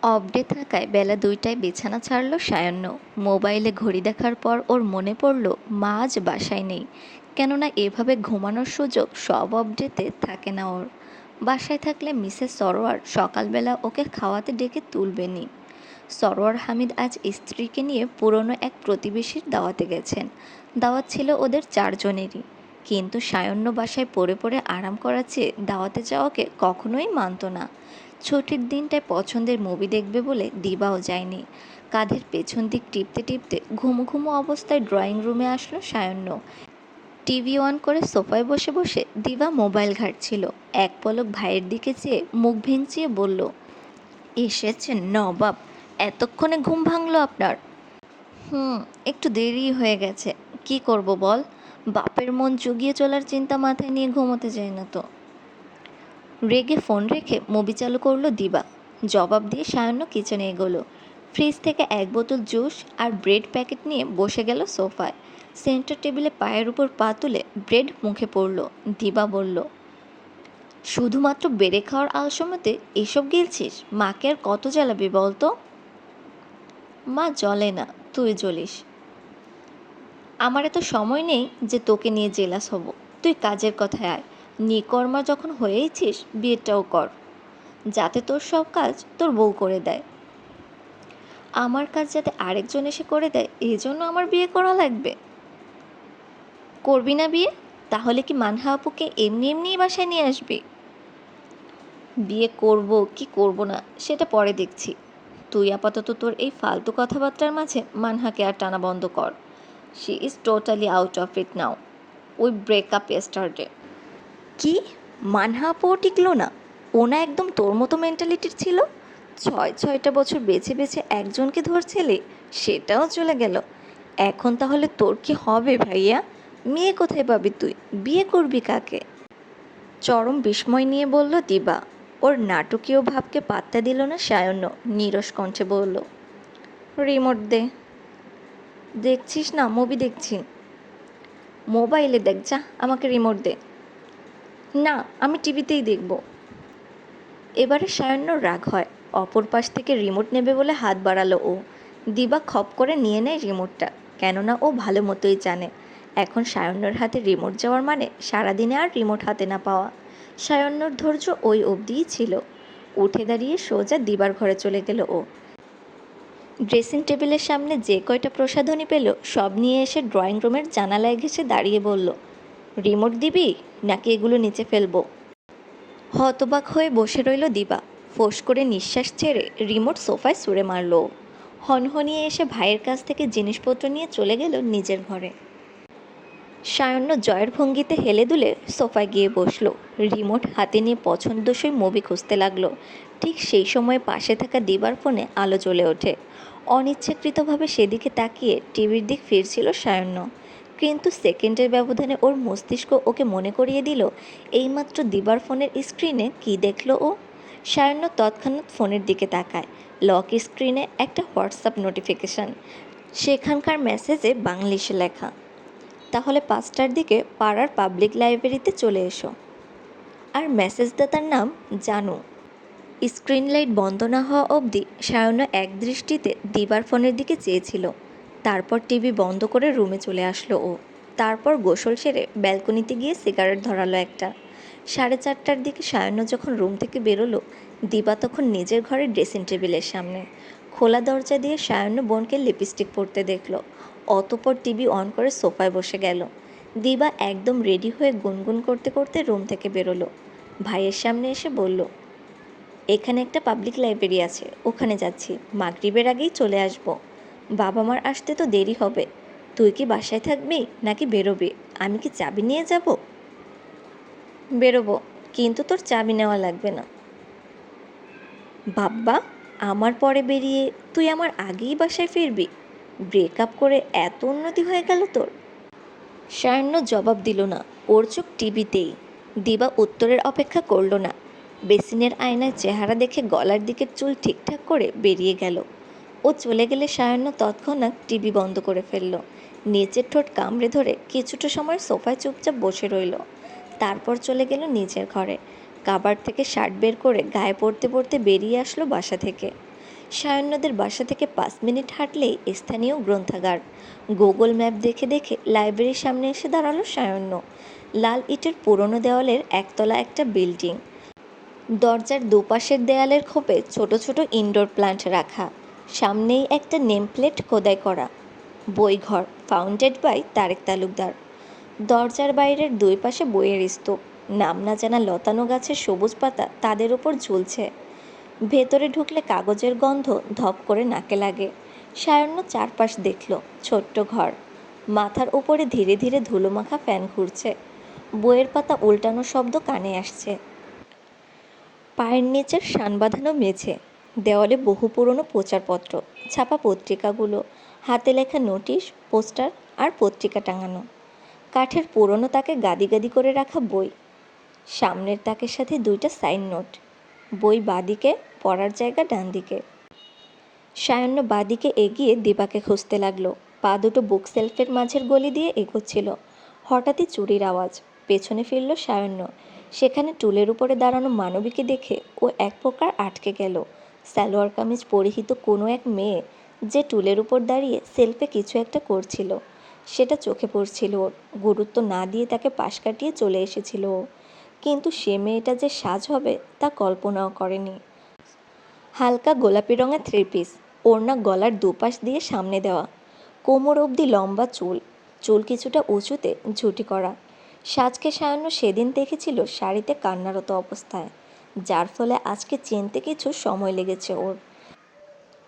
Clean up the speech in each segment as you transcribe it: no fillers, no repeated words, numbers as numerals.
Off day থাকায় বেলা ২টায় বিছানা ছাড়ল সায়াহ্ন। মোবাইলে ঘড়ি দেখার পর ওর মনে পড়ল মা আজ বাসায় নেই। কেননা এভাবে ঘুমানোর সুযোগ সব অফ ডেতে থাকে না ওর। বাসায় থাকলে মিসেস সরোয়ার সকালবেলা ওকে খাওয়াতে ডেকে তুলবেনি। সরোয়ার হামিদ আজ স্ত্রীকে নিয়ে পুরনো এক প্রতিবেশীর দাওয়াতে গেছেন। দাওয়াত ছিল ওদের চারজনেরই। কিন্তু সায়াহ্ন বাসায় পড়ে পড়ে আরাম করার চেয়ে দাওয়াতে যাওয়াকে কখনোই মানত না। ছুটির দিনটায় পছন্দের মুভি দেখবে বলে দিবাও যায়নি। কাঁধের পেছন দিক টিপতে টিপতে ঘুমো ঘুমো অবস্থায় ড্রয়িং রুমে আসলো সায়াহ্ন। টিভি অন করে সোফায় বসে বসে দিবা মোবাইল ঘাঁটছিল। এক পলক ভাইয়ের দিকে চেয়ে মুখ ভেঙচিয়ে বলল, এসেছেন নবাব? এতক্ষণে ঘুম ভাঙলো আপনার? হুম, একটু দেরি হয়ে গেছে। কি করব বল, বাপের মন জুগিয়ে চলার চিন্তা মাথায় নিয়ে ঘুমোতে যায় না তো। রেগে ফোন রেখে মুভি চালু করলো দিবা। জবাব দিয়ে সায়াহ্ন কিচেনে এগোলো। ফ্রিজ থেকে এক বোতল জুস আর ব্রেড প্যাকেট নিয়ে বসে গেল সোফায়। সেন্টার টেবিলে পায়ের উপর পা তুলে ব্রেড মুখে পড়ল। দিবা বলল, শুধুমাত্র বেড়ে খাওয়ার আলসেমিতে এসব গিলছিস? মাকে আর কত জ্বালাবি বলতো? মা জ্বলে না, তুই জ্বলিস। আমার এত সময় নেই যে তোকে নিয়ে জেলাস হব। তুই কাজের কথায় আয়। নিকর্মা যখন হয়েইছিস বিয়েটাও কর, যাতে তোর সব কাজ তোর বউ করে দেয়। আমার কাজ যাতে আরেকজন এসে করে দেয় এই জন্য আমার বিয়ে করা লাগবে? করবি না বিয়ে? তাহলে কি মানহা আপুকে এমনি এমনিই বাসায় নিয়ে আসবি? বিয়ে করব কি করব না সেটা পরে দেখছি। তুই আপাতত তোর এই ফালতু কথাবার্তার মাঝে মানহাকে আর টানা বন্ধ কর। She is totally out of it now. We break up yesterday. কি? মানহা আপুও টিকলো না? ও না একদম তোর মতো মেন্টালিটির ছিল। ছয়টা বছর বেছে বেছে একজনকে ধরছিলে, সেটাও চলে গেল। এখন তাহলে তোর কি হবে ভাইয়া? মেয়ে কোথায় পাবি তুই? বিয়ে করবি কাকে? চরম বিস্ময় নিয়ে বলল দিবা। ওর নাটকীয় ভাবকে পাত্তা দিল না সায়ন্য। নীরস কণ্ঠে বলল, রিমোট দে। দেখছিস না মুভি দেখছি। মোবাইলে দেখ যা, আমাকে রিমোট দে। না, আমি টিভিতেই দেখব। এবারে সায়ান্নর রাগ হয়। অপর পাশ থেকে রিমোট নেবে বলে হাত বাড়ালো ও। দিবা খপ করে নিয়ে নেয় রিমোটটা। কেননা ও ভালো মতোই জানে এখন সায়ান্নর হাতে রিমোট যাওয়ার মানে সারাদিনে আর রিমোট হাতে না পাওয়া। সায়ান্নর ধৈর্য ওই অবধিই ছিল। উঠে দাঁড়িয়ে সোজা দিবার ঘরে চলে গেল ও। ড্রেসিং টেবিলের সামনে যে কয়টা প্রসাধনী পেল সব নিয়ে এসে ড্রয়িং রুমের জানালায় ঘেঁষে দাঁড়িয়ে বলল, রিমোট দিবি নাকি এগুলো নিচে ফেলবো? হতবাক হয়ে বসে রইল দিবা। ফোঁস করে নিঃশ্বাস ছেড়ে রিমোট সোফায় ছুঁড়ে মারল। হনহনিয়ে এসে ভাইয়ের কাছ থেকে জিনিসপত্র নিয়ে চলে গেল নিজের ঘরে। সায়ান্ন জয়ের ভঙ্গিতে হেলে দুলে সোফায় গিয়ে বসল। রিমোট হাতে নিয়ে পছন্দসই মুভি খুঁজতে লাগলো। ঠিক সেই সময় পাশে থাকা দিবার ফোনে আলো জ্বলে ওঠে। অনিচ্ছাকৃতভাবে সেদিকে তাকিয়ে টিভির দিক ফিরছিল সায়ান্ন। কিন্তু সেকেন্ডের ব্যবধানে ওর মস্তিষ্ক ওকে মনে করিয়ে দিল এইমাত্র দিবার ফোনের স্ক্রিনে কী দেখল ও। সায়ান্ন তৎক্ষণাৎ ফোনের দিকে তাকায়। লক স্ক্রিনে একটা হোয়াটসঅ্যাপ নোটিফিকেশান। সেখানকার মেসেজে বাংলিশে লেখা, তাহলে 5টার দিকে পাড়ার পাবলিক লাইব্রেরিতে চলে এসো। আর মেসেজদাতার নাম জানু। স্ক্রিন লাইট বন্ধ না হওয়া অবধি সায়ন্য এক দৃষ্টিতে দিবার ফোনের দিকে চেয়েছিল। তারপর টিভি বন্ধ করে রুমে চলে আসলো ও। তারপর গোসল সেরে ব্যালকনিতে গিয়ে সিগারেট ধরালো একটা। 4:30টার দিকে সায়ন্য যখন রুম থেকে বেরোলো, দিবা তখন নিজের ঘরের ড্রেসিং টেবিলের সামনে। খোলা দরজা দিয়ে সায়ন্য বোনকে লিপস্টিক পরতে দেখলো। অতপর টিভি অন করে সোফায় বসে গেল। দিবা একদম রেডি হয়ে গুনগুন করতে করতে রুম থেকে বেরোলো। ভাইয়ের সামনে এসে বলল, এখানে একটা পাবলিক লাইব্রেরি আছে, ওখানে যাচ্ছি, মাগরিবের আগেই চলে আসব। বাবা মার আসতে তো দেরি হবে। তুই কি বাসায় থাকবি নাকি বেরোবি? আমি কি চাবি নিয়ে যাব? বেরোবো, কিন্তু তোর চাবি নেওয়া লাগবে না। বাব্বা, আমার পরে বেরিয়ে তুই আমার আগেই বাসায় ফিরবি? ব্রেকআপ করে এত উন্নতি হয়ে গেল তোর? সায়ান্ন জবাব দিল না। ওর চোখ টিভিতেই। দিবা উত্তরের অপেক্ষা করল না। বেসিনের আয়নায় চেহারা দেখে গলার দিকের চুল ঠিকঠাক করে বেরিয়ে গেল। ও চলে গেলে সায়ান্ন তৎক্ষণাৎ টিভি বন্ধ করে ফেলল। নিচের ঠোঁট কামড়ে ধরে কিছুটা সময় সোফায় চুপচাপ বসে রইল। তারপর চলে গেল নিজের ঘরে। কাবার্ড থেকে শার্ট বের করে গায়ে পরতে পরতে বেরিয়ে আসলো বাসা থেকে। সায়ন্যদের বাসা থেকে 5 মিনিট হাঁটলেই স্থানীয় গ্রন্থাগার। গুগল ম্যাপ দেখে দেখে লাইব্রেরির সামনে এসে দাঁড়ালো সায়ন্য। লাল ইটের পুরনো দেওয়ালের একতলা একটা বিল্ডিং। দরজার দুপাশের দেয়ালের খোপে ছোট ছোট ইনডোর প্লান্ট রাখা। সামনেই একটা নেম প্লেট খোদাই করা, বইঘর, ফাউন্ডেড বাই তারেক তালুকদার। দরজার বাইরের দুই পাশে বইয়ের স্তূপ, নাম না জানা লতানো গাছের সবুজ পাতা তাদের উপর ঝুলছে। ভেতরে ঢুকলে কাগজের গন্ধ ধপ করে নাকে লাগে। সায়ন্য চারপাশ দেখল। ছোট্ট ঘর, মাথার উপরে ধীরে ধীরে ধুলোমাখা ফ্যান ঘুরছে, বইয়ের পাতা উল্টানো শব্দ কানে আসছে। পায়ের নিচের শান বাঁধানো মেঝে, দেওয়ালে বহু পুরনো প্রচারপত্র, ছাপা পত্রিকাগুলো, হাতে লেখা নোটিশ, পোস্টার আর পত্রিকা টাঙানো। কাঠের পুরনো তাকে গাদি গাদি করে রাখা বই, সামনের তাকের সাথে দুইটা সাইন নোট। বই বাঁদিকে, পড়ার জায়গা ডান দিকে। সায়ন্য বাঁদিকে এগিয়ে দিবাকে খুঁজতে লাগলো। পা দুটো বুক সেলফের মাঝের গলি দিয়ে এগোচ্ছিল। হঠাৎই চুরির আওয়াজ। পেছনে ফিরল সায়ন্য। সেখানে টুলের উপরে দাঁড়ানো মানবীকে দেখে ও এক প্রকার আটকে গেল। সালোয়ার কামিজ পরিহিত কোনো এক মেয়ে যে টুলের উপর দাঁড়িয়ে সেলফে কিছু একটা করছিল, সেটা চোখে পড়ছিল ওর। গুরুত্ব না দিয়ে তাকে পাশ কাটিয়ে চলে এসেছিল ও। কিন্তু সে মেয়েটা যে সাজ হবে তা কল্পনাও করেনি। হালকা গোলাপি রঙের থ্রি পিস, ওড়না গলার দুপাশ দিয়ে সামনে দেওয়া, কোমর অবধি লম্বা চুল, চুল কিছুটা উঁচুতে ঝুঁটি করা। সাজকে সায়ান্ন সেদিন দেখেছিল শাড়িতে কান্নারত অবস্থায়, যার ফলে আজকে চিনতে কিছু সময় লেগেছে ওর।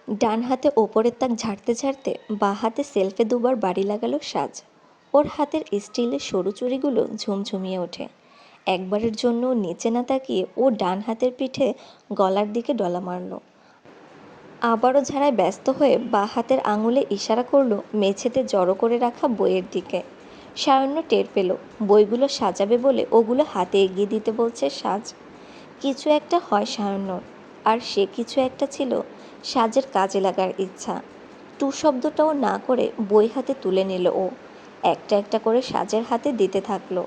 ডান হাতে ওপরের তাক ঝাড়তে ঝাড়তে বাঁ হাতে সেলফে দুবার বাড়ি লাগালো সাজ। ওর হাতের স্টিলের সরু চুড়িগুলো ঝুমঝুমিয়ে ওঠে। একবারের জন্য নিচে না তাকিয়ে ও ডান হাতের পিঠে গলার দিকে ডলা মারল। আবারও ঝাড়ায় ব্যস্ত হয়ে বাঁ হাতের আঙুলে ইশারা করলো মেঝেতে জড়ো করে রাখা বইয়ের দিকে। সায়ন্য টের পেল বইগুলো সাজাবে বলে ওগুলো হাতে এগিয়ে দিতে বলছে সাজ। কিছু একটা হয় সায়ন্যর, আর সে কিছু একটা ছিল সাজের কাজে লাগার ইচ্ছা। টু শব্দটাও না করে বই হাতে তুলে নিল ও। একটা একটা করে সাজের হাতে দিতে থাকলো।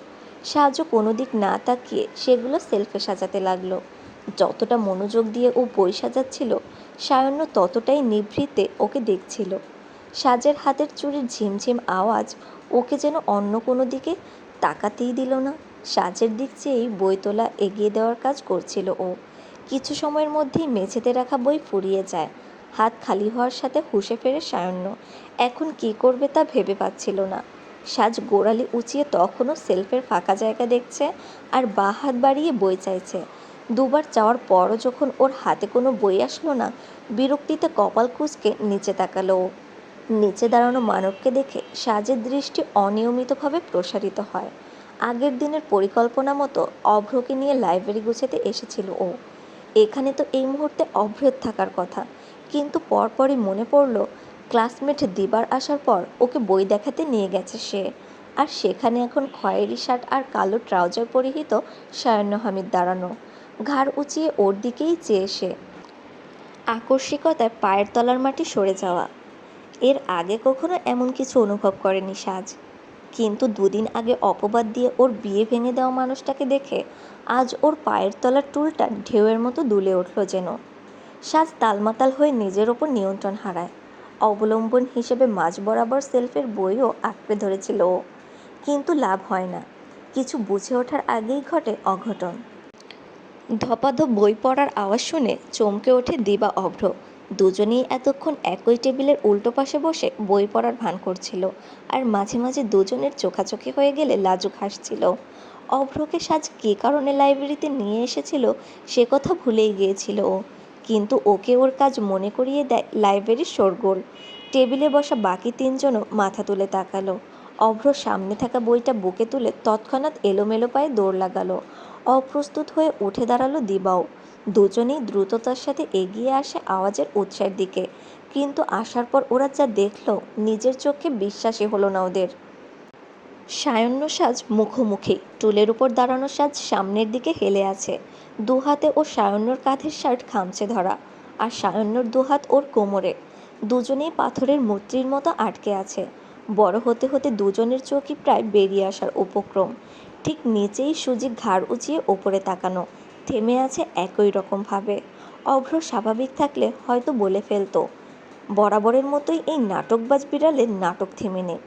সাজও কোনো দিক না তাকিয়ে সেগুলো সেলফে সাজাতে লাগলো। যতটা মনোযোগ দিয়ে ও বই সাজাচ্ছিল, সায়ন্য ততটাই নিভৃতে ওকে দেখছিল। সাজের হাতের চুড়ির ঝিমঝিম আওয়াজ ওকে যেন অন্য কোনো দিকে তাকাতেই দিল না। সাজের দিক চেয়েই বই তোলা এগিয়ে দেওয়ার কাজ করছিল ও। কিছু সময়ের মধ্যেই মেঝেতে রাখা বই ফুরিয়ে যায়। হাত খালি হওয়ার সাথে হুঁশে ফেরে সায়ন্য। এখন কি করবে তা ভেবে পাচ্ছিল না। সাজ গোড়ালি উঁচিয়ে তখনও সেলফের ফাঁকা জায়গা দেখছে আর বাঁ হাত বাড়িয়ে বই চাইছে। দুবার চাওয়ার পরও যখন ওর হাতে কোনো বই আসলো না, বিরক্তিতে কপাল কুঁচকে নিচে তাকালো ও। নিচে দাঁড়ানো মানবকে দেখে সাজের দৃষ্টি অনিয়মিতভাবে প্রসারিত হয়। আগের দিনের পরিকল্পনা মতো অভ্রকে নিয়ে লাইব্রেরি গুছাতে এসেছিল ও। এখানে তো এই মুহূর্তে অভ্রের থাকার কথা, কিন্তু পরপরই মনে পড়ল ক্লাসমেট দিবার আসার পর ওকে বই দেখাতে নিয়ে গেছে সে, আর সেখানে এখন খয়েরি শার্ট আর কালো ট্রাউজার পরিহিত সায়ন্য হামিদ দাঁড়ানো, ঘাড় উঁচিয়ে ওর দিকেই চেয়ে সে। আকস্মিকতায় পায়ের তলার মাটি সরে যাওয়া। এর আগে কখনো এমন কিছু অনুভব করেনি সাজ, কিন্তু দুদিন আগে অপবাদ দিয়ে ওর বিয়ে ভেঙে দেওয়া মানুষটাকে দেখে আজ ওর পায়ের তলার টুলটা ঢেউয়ের মতো দুলে উঠল যেন। সাজ তালমাতাল হয়ে নিজের ওপর নিয়ন্ত্রণ হারায়। অবলম্বন হিসেবে মাঝ বরাবর সেলফের বইও আঁকড়ে ধরেছিল ও, কিন্তু লাভ হয় না। কিছু বুঝে ওঠার আগেই ঘটে অঘটন। ধপাধপ বই পড়ার আওয়াজ শুনে চমকে ওঠে দিবা অভ্র। দুজনেই এতক্ষণ একই টেবিলের উল্টো পাশে বসে বই পড়ার ভান করছিল, আর মাঝে মাঝে দুজনের চোখাচোখি হয়ে গেলে লাজুক হাসছিল। অভ্রকে সাজ কী কারণে লাইব্রেরিতে নিয়ে এসেছিল সে কথা ভুলেই গিয়েছিল ও, কিন্তু ওকে ওর কাজ মনে করিয়ে দেয় লাইব্রেরির শোরগোল। টেবিলে বসা বাকি তিনজনও মাথা তুলে তাকালো। অভ্র সামনে থাকা বইটা বুকে তুলে তৎক্ষণাৎ এলোমেলো পায়ে দৌড় লাগালো। অপ্রস্তুত হয়ে উঠে দাঁড়ালো দিবাও। দুজনেই দ্রুততার সাথে এগিয়ে আসে আওয়াজের উৎসের দিকে, কিন্তু আসার পর ওরা যা দেখল নিজের চোখে বিশ্বাসই হলো না ওদের। সায়ন্য সাজ মুখোমুখি, টুলের উপর দাঁড়ানো সাজ সামনের দিকে হেলে আছে। দুহাতে ও সায়ন্যর কাঁধের শার্ট খামচে ধরা, আর সায়ন্যর দুহাত ওর কোমরে। দুজনেই পাথরের মূর্তির মতো আটকে আছে। বড় হতে হতে দুজনের চোখই প্রায় বেরিয়ে আসার উপক্রম। ঠিক নিচেই সুজি ঘাড় উঁচিয়ে ওপরে তাকানো, থেমে আছে একই রকমভাবে। অভ্র স্বাভাবিক থাকলে হয়তো বলে ফেলতো, বরাবরের মতোই এই নাটকবাজ বিড়ালের নাটক থেমে নেই।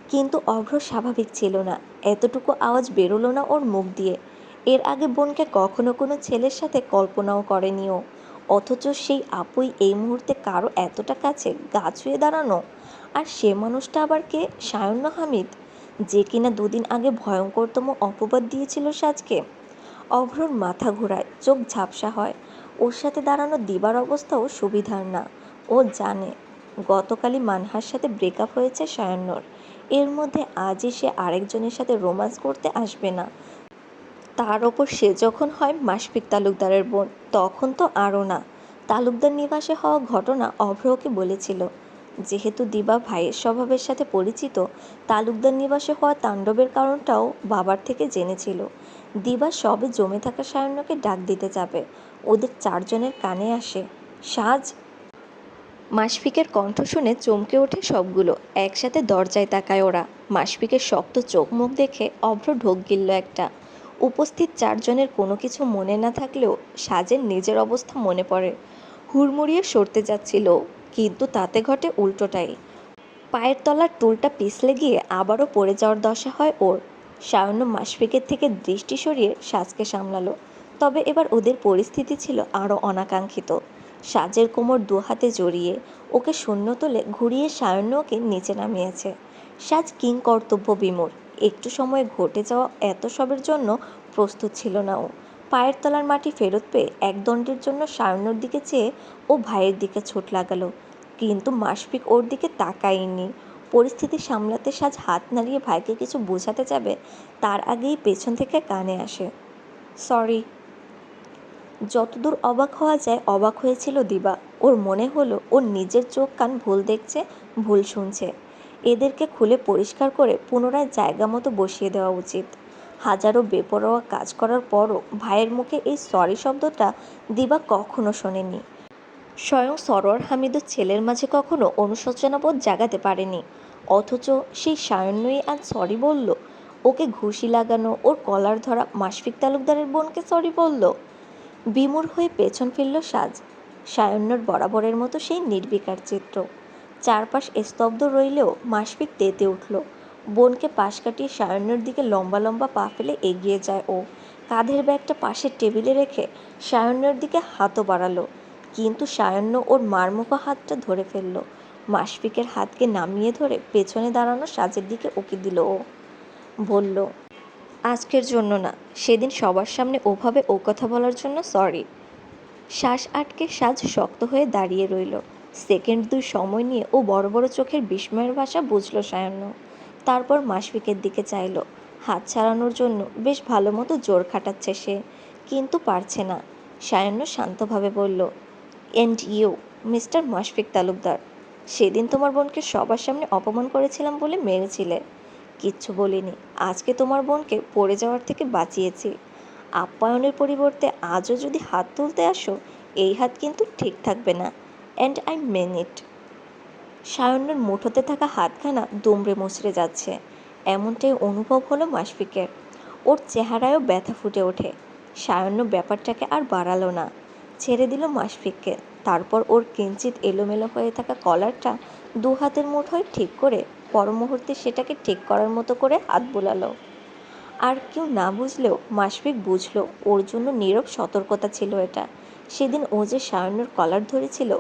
কিন্তু অভ্র স্বাভাবিক ছিল না, এতটুকু আওয়াজ বেরোলো না ওর মুখ দিয়ে। এর আগে বোনকে কখনো কোনো ছেলের সাথে কল্পনাও করেনি ও। অথচ সেই আপুই এই মুহূর্তে কারো এতটা কাছে গা ছুঁয়ে দাঁড়ানো। আর সে মানুষটা আবার কে? সায়ন্য হামিদ, যে কিনা দুদিন আগে ভয়ঙ্করতম অপবাদ দিয়েছিল সাজকে। অভ্রর মাথা ঘোরায়, চোখ ঝাপসা হয়। ওর সাথে দাঁড়ানো দিবার অবস্থাও সুবিধার না। ও জানে গতকালই মানহার সাথে ব্রেকআপ হয়েছে সায়ন্যর। এর মধ্যে আজই সে আরেকজনের সাথে রোম্যান্স করতে আসবে না। তার ওপর সে যখন হয় মাশফিক তালুকদারের বোন, তখন তো আরও না। তালুকদার নিবাসে হওয়া ঘটনা অভ্র ওকে বলেছিল। যেহেতু দিবা ভাইয়ের স্বভাবের সাথে পরিচিত, তালুকদার নিবাসে হওয়া তাণ্ডবের কারণটাও বাবার থেকে জেনেছিল। দিবা সবে জমে থাকা সায়ন্যকে ডাক দিতে যাবে, ওদের চারজনের কানে আসে, সাজ। মাশফিকের কণ্ঠ শুনে চমকে ওঠে সবগুলো, একসাথে দরজায় তাকায় ওরা। মাশফিকের শক্ত চোখ মুখ দেখে অভ্র ঢোক গিলল একটা। উপস্থিত চারজনের কোনো কিছু মনে না থাকলেও সাজের নিজের অবস্থা মনে পড়ে। হুড়মুড়িয়ে সরতে যাচ্ছিল, কিন্তু তাতে ঘটে উল্টোটাই। পায়ের তলার টুলটা পিছলে গিয়ে আবারও পড়ে যাওয়ার দশা হয় ওর। সায়ন্য মাশফিকের থেকে দৃষ্টি সরিয়ে সাজকে সামলালো। তবে এবার ওদের পরিস্থিতি ছিল আরও অনাকাঙ্ক্ষিত। সাজের কোমর দু হাতে জড়িয়ে ওকে শূন্য তোলে ঘুরিয়ে সায়ন্য ওকে নিচে নামিয়েছে। সাজ কিংকর্তব্য বিমূঢ়। একটু সময় ঘটে যাওয়া এত সবের জন্য প্রস্তুত ছিল না ও। পায়ের তলার মাটি ফেরত পেয়ে একদণ্ডের জন্য সায়ন্যর দিকে চেয়ে ও ভাইয়ের দিকে ছুট লাগালো। কিন্তু মাশফিক ওর দিকে তাকায়নি। পরিস্থিতি সামলাতে সাজ হাত নাড়িয়ে ভাইকে কিছু বোঝাতে যাবে, তার আগেই পেছন থেকে কানে আসে, সরি। যতদূর অবাক হওয়া যায় অবাক হয়েছিল দিবা। ওর মনে হলো ওর নিজের চোখ কান ভুল দেখছে, ভুল শুনছে। এদেরকে খুলে পরিষ্কার করে পুনরায় জায়গা মতো বসিয়ে দেওয়া উচিত। হাজারো বেপরোয়া কাজ করার পরও ভাইয়ের মুখে এই সরি শব্দটা দিবা কখনো শোনেনি। স্বয়ং সরোয়ার হামিদও ছেলের মাঝে কখনো অনুশোচনাবোধ জাগাতে পারেনি। অথচ সেই সায়ন্যই আজ সরি বলল। ওকে ঘুষি লাগানো, ওর কলার ধরা মাশফিক তালুকদারের বোনকে সরি বলল। বিমূঢ় হয়ে পেছন ফিরল সাজ। সায়ন্যর বরাবরের মতো সেই নির্বিকার চিত্র। চারপাশ স্তব্ধ রইলেও মাশফিক তেতে উঠল। বোনকে পাশ কাটিয়ে সায়ন্যর দিকে লম্বা লম্বা পা ফেলে এগিয়ে যায় ও। কাঁধের ব্যাগটা পাশের টেবিলে রেখে সায়ন্যর দিকে হাতও বাড়ালো। কিন্তু সায়ন্য ওর মারমুখো হাতটা ধরে ফেলল। মাশফিকের হাতকে নামিয়ে ধরে পেছনে দাঁড়ানো সাজের দিকে উকি দিল ও। বলল, আজকের জন্য না, সেদিন সবার সামনে ওভাবে ও কথা বলার জন্য সরি। শ্বাস আটকে সাজ শক্ত হয়ে দাঁড়িয়ে রইল। সেকেন্ড দুই সময় নিয়ে ও বড় বড় চোখের বিস্ময়ের ভাষা বুঝল সায়ন্য। তারপর মাশফিকের দিকে চাইল। হাত ছাড়ানোর জন্য বেশ ভালো মতো জোর খাটাচ্ছে সে, কিন্তু পারছে না। সায়ন্য শান্তভাবে বলল, and you, Mr Mashfiq Talukdar, সেদিন তোমার বোনকে সবার সামনে অপমান করেছিলাম বলে মেরেছিলে। কিচ্ছু বলিনি। আজকে তোমার বোনকে পড়ে যাওয়ার থেকে বাঁচিয়েছি। আপ্যায়নের পরিবর্তে আজও যদি হাত তুলতে আসো, এই হাত কিন্তু ঠিক থাকবে না, অ্যান্ড আই মেন ইট। সায়ন্যর মুঠোতে থাকা হাতখানা দুমড়ে মুচড়ে যাচ্ছে, এমনটাই অনুভব হলো মাশফিকের। ওর চেহারায়ও ব্যথা ফুটে ওঠে। সায়ন্য ব্যাপারটাকে আর বাড়ালো না, ছেড়ে দিল মাশফিককে। তারপর ওর কিঞ্চিত এলোমেলো হয়ে থাকা কলারটা দু হাতের মুঠোয় ঠিক করে পর মুহূর্তে সেটাকে ঠিক করার মতো করে হাত বোলালো। আর কেউ না বুঝলেও মাশফিক বুঝল ওর জন্য নীরব সতর্কতা ছিল এটা। সেদিন ও যে সায়ন্যর কলার ধরেছিল,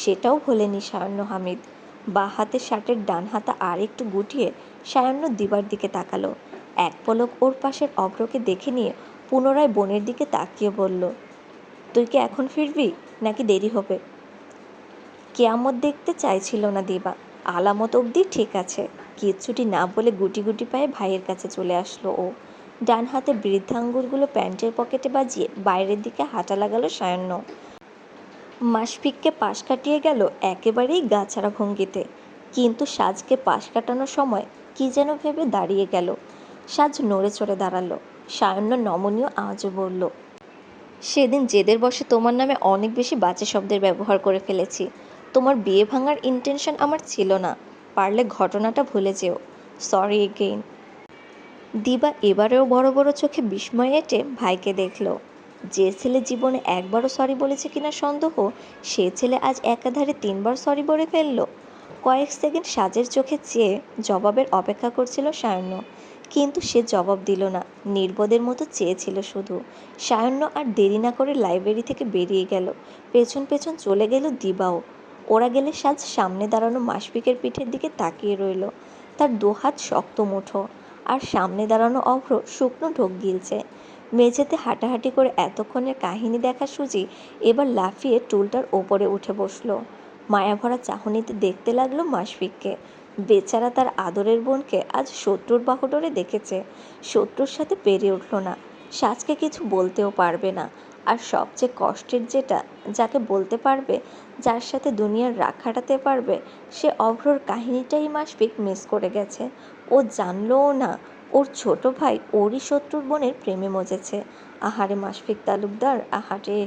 সেটাও ভোলেনি সায়ন্য হামিদ। বাঁ হাতের শার্টের ডান হাতা আর একটু গুটিয়ে সায়ন্য দিবার দিকে তাকালো। এক পলক ওর পাশের অভ্রকে দেখে নিয়ে পুনরায় বোনের দিকে তাকিয়ে বলল, তুই কি এখন ফিরবি নাকি দেরি হবে? কেয়ামত দেখতে চাইছিল না দিবা। আলামত অবধি ঠিক আছে। কিচ্ছুটি না বলে গুটি গুটি পায়ে ভাইয়ের কাছে চলে আসলো ও। ডান হাতে বৃদ্ধা আঙ্গুলগুলো প্যান্টের পকেটে বাজিয়ে বাইরের দিকে হাঁটা লাগালো সায়ন্য। মাশফিককে পাশ কাটিয়ে গেল একেবারেই গাছাড়া ভঙ্গিতে। কিন্তু সাজকে পাশ কাটানোর সময় কি যেন ভেবে দাঁড়িয়ে গেল। সাজ নড়ে চড়ে দাঁড়ালো। সায়ন্য নমনীয় আওয়াজে বলল, সেদিন জেদের বশে তোমার নামে অনেক বেশি বাজে শব্দের ব্যবহার করে ফেলেছি। তোমার বিয়ে ভাঙার ইন্টেনশন আমার ছিল না। পারলে ঘটনাটা ভুলে যেও। Sorry again. দিবা এবারেও বড় বড় চোখে বিস্ময়ে এঁটে ভাইকে দেখল। যে ছেলে জীবনে একবারও সরি বলেছে কিনা সন্দেহ, সে ছেলে আজ একাধারে 3বার সরি বলে ফেলল। কয়েক সেকেন্ড সাজের চোখে চেয়ে জবাবের অপেক্ষা করছিল সায়ন্য, কিন্তু সে জবাব দিল না, নির্বোধের মতো চেয়েছিল শুধু। সায়ন্য আর দেরি না করে লাইব্রেরি থেকে বেরিয়ে গেল। পেছন পেছন চলে গেল দিবাও। ওরা গেলে সাজ সামনে দাঁড়ানো মাসফিকের পিঠের দিকে তাকিয়ে রইল। তার দুহাত শক্ত মুঠো, আর সামনে দাঁড়ানো অভ্র শুকনো ঢোক গিলছে। মেঝেতে হাঁটাহাঁটি করে এতক্ষণের কাহিনী দেখা সুজি এবার লাফিয়ে টুলটার ওপরে উঠে বসল। মায়াভরা চাহনিতে দেখতে লাগলো মাসফিককে। বেচারা তার আদরের বোনকে আজ শত্রুর বাহুডোরে দেখেছে। শত্রুর সাথে পেরে উঠল না, সাজকে কিছু বলতেও পারবে না। আর সবচেয়ে কষ্টের যেটা, যাকে বলতে পারবে, যার সাথে দুনিয়ার রাগ খাটাতে পারবে, সে অভ্রর কাহিনীটাই মাসফিক মিস করে গেছে। ও জানলও না ওর ছোট ভাই ওরই শত্রুর বোনের প্রেমে মজেছে। আহারে মাসফিক তালুকদার, আহারে।